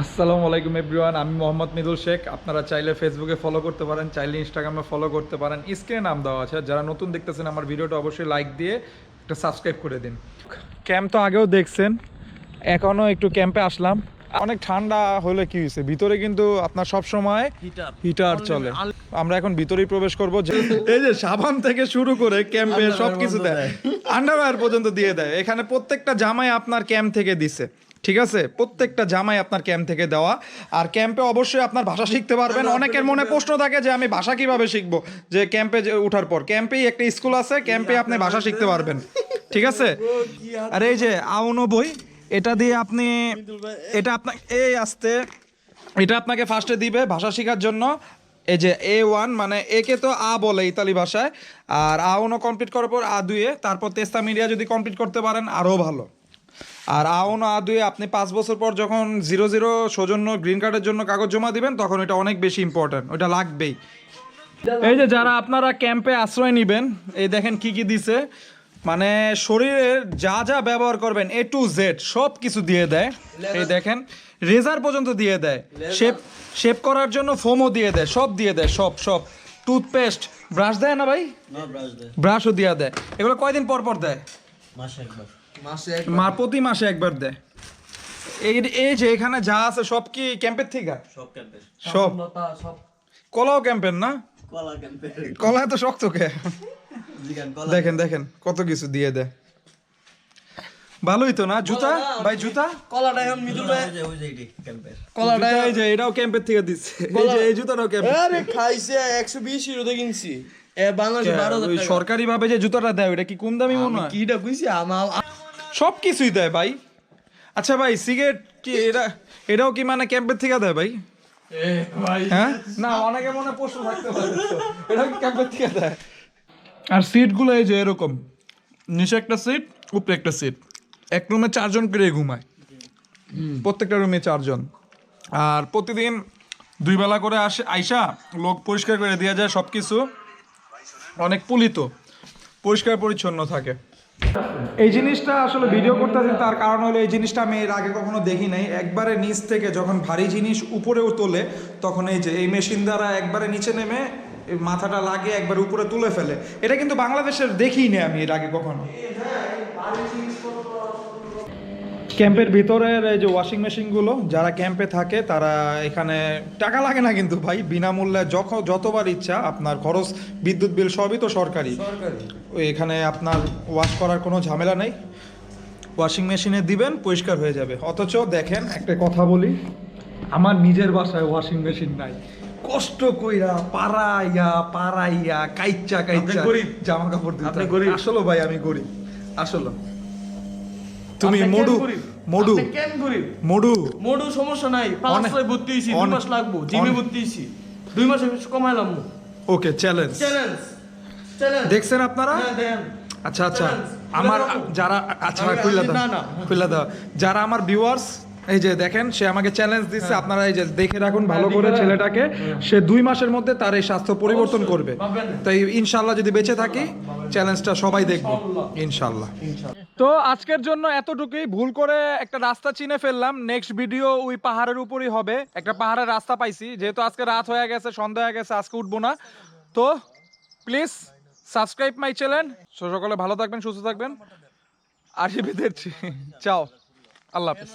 আসসালামু আলাইকুম এভরিওয়ান, আমি মোহাম্মদ মিদুল শেখ। আপনারা চাইলে ফেসবুকে ফলো করতে পারেন, চাইলে ইনস্টাগ্রামে ফলো করতে পারেন। স্ক্রিনে নাম দেওয়া আছে। যারা নতুন দেখতেছেন আমার ভিডিওটা অবশ্যই লাইক দিয়ে একটা সাবস্ক্রাইব করে দিন। ক্যাম্প তো আগেও দেখছেন, এখনও একটু ক্যাম্পে আসলাম। অনেক ঠান্ডা হলে কি হয়েছে, ভিতরে কিন্তু আপনার সব সময় হিটার চলে। আমরা এখন ভিতরেই প্রবেশ করব। এই যে সাবান থেকে শুরু করে ক্যাম্পে সবকিছু দেয়, আন্ডারওয়্যার পর্যন্ত দিয়ে দেয়। এখানে প্রত্যেকটা জামাই আপনার ক্যাম্প থেকে দিছে, ঠিক আছে? প্রত্যেকটা জামাই আপনার ক্যাম্প থেকে দেওয়া। আর ক্যাম্পে অবশ্যই আপনার ভাষা শিখতে পারবেন। অনেকের মনে প্রশ্ন থাকে যে আমি ভাষা কিভাবে শিখবো, যে ক্যাম্পে ওঠার পর ক্যাম্পেই একটা স্কুল আছে, ক্যাম্পে আপনি ভাষা শিখতে পারবেন, ঠিক আছে? আর এই যে আউনো বই, এটা দিয়ে আপনি, এটা আপনাকে এই আসতে, এটা আপনাকে ফার্স্টে দিবে ভাষা শেখার জন্য। এই যে A1 মানে একে তো আ বলে ইতালি ভাষায়, আর আউনো কমপ্লিট করার পর A2, তারপর তেস্তা মিডিয়া যদি কমপ্লিট করতে পারেন আরও ভালো। আর আউনো A2 আপনি 5 বছর পর যখন 00 সৌজন্য গ্রিন কার্ডের জন্য কাগজ জমা দিবেন, তখন এটা অনেক বেশি ইম্পর্টেন্ট, ওটা লাগবেই। এই যে যারা আপনারা ক্যাম্পে আশ্রয় নেবেন, এই দেখেন কি কি দিছে, মানে শরীরের যা যা ব্যবহার করবেন A to Z সব কিছু দিয়ে দেয়। এই দেখেন রেজার পর্যন্ত দিয়ে দেয়, শেপ করার জন্য ফোমও দিয়ে দেয়, সব দিয়ে দেয়, সব সব টুথপেস্ট, ব্রাশ দেয় না ভাই? ব্রাশও দিয়ে দেয়। এগুলো কয়দিন পর পর দেয়? প্রতি মাসে একবার দেয়। এই যে এখানে যা আছে সব কি ক্যাম্পের থেকে? সব কলাও ক্যাম্পের না? কলা তো শক্ত কে। দেখেন দেখেন কত কিছু দিয়ে দেয়, ভালোই তো না? জুতা ভাই, জুতা কলাটা এখন মিদুল ভাই, ওই যে এটি ক্যাম্পের কলাটা, এই যে এটাও ক্যাম্পের থেকে দিচ্ছে। এই যে এই জুতাটাও ক্যাম্পের। আরে খাইছে 120 ইউরো দিয়ে কিনছি, এ বাংলাদেশে 12,000 টাকা। সরকারি ভাবে যে জুতাটা দেয় ওটা কি কম দামি মনে হয়? কিটা কইছি আমার সব কিছুই দেয় ভাই। আচ্ছা ভাই, সিগারেট কি এটাও কি মানে ক্যাম্পের থেকে দেয় ভাই? হ্যাঁ না, অনেকে মনে প্রশ্ন থাকতে পারে, এটাও কি ক্যাম্পের থেকে দেয়? আর সিটগুলো এই যে এরকম, নিচে একটা সিট, উপরে একটা সিট, এক রুমে 4 জন করে ঘুমায়, প্রত্যেকটা রুমে 4 জন। আর প্রতিদিন 2 বেলা করে আইসা লোক পরিষ্কার করে দিয়ে যায় সব কিছু, অনেক পুলিত পরিষ্কার পরিচ্ছন্ন থাকে। এই জিনিসটা আসলে ভিডিও করতেছি, তার কারণ হলো এই জিনিসটা আমি এর আগে কখনো দেখি নাই। একবারে নিচ থেকে যখন ভারী জিনিস উপরেও তোলে, তখন এই যে এই মেশিন দ্বারা একবারে নিচে নেমে মাথাটা লাগিয়ে একবার উপরে তুলে ফেলে। এটা কিন্তু বাংলাদেশের দেখিই নেই আমি এর আগে কখনো। ক্যাম্পের ভিতরের এই যে ওয়াশিং মেশিনগুলো, যারা ক্যাম্পে থাকে তারা এখানে, টাকা লাগে না কিন্তু ভাই, বিনামূল্যে যতবার ইচ্ছা আপনার খরচ, বিদ্যুৎ বিল সবই তো সরকারি। এখানে আপনার ওয়াশ করার কোনো ঝামেলা নেই, ওয়াশিং মেশিনে দিবেন পরিষ্কার হয়ে যাবে। অথচ দেখেন একটা কথা বলি, আমার নিজের বাসায় ওয়াশিং মেশিন নাই, কষ্ট কইরা পাড়াইয়া কাইচ্চা জামা কাপড় দিতে। আসলে ভাই আমি গরিব, আসলে। তুমি মডু সমস্যা নাই, 5 মাসে ভর্তি হইছি, 2 মাস লাগবো, জিমে ভর্তি হইছি, 2 মাসে কমাইলাম। ওকে, চ্যালেঞ্জ দেখছেন আপনারা? আচ্ছা আচ্ছা, আমার যারা, আচ্ছা খুলে দাও, যারা আমার ভিউয়ার্স, এই যে দেখেন সে আমাকে চ্যালেঞ্জ দিচ্ছে, আপনারা এই যে দেখে রাখুন ভালো করে ছেলেটাকে, সে 2 মাসের মধ্যে তার এই স্বাস্থ্য পরিবর্তন করবে। তাই ইনশাল্লাহ যদি বেঁচে থাকি, চ্যালেঞ্জটা সবাই দেখবো ইনশাল্লাহ। তো আজকের জন্য এতটুকুই। ভুল করে একটা রাস্তা চিনে ফেললাম, নেক্সট ভিডিও ওই পাহাড়ের উপরই হবে। একটা পাহাড়ের রাস্তা পাইছি, যেহেতু আজকে রাত হয়ে গেছে, সন্ধ্যা হয়ে গেছে, আজকে উঠবো না। তো প্লিজ সাবস্ক্রাইব মাই চ্যানেল। সকলে ভালো থাকবেন, সুস্থ থাকবেন। আর চাও, আল্লাহ হাফেজ।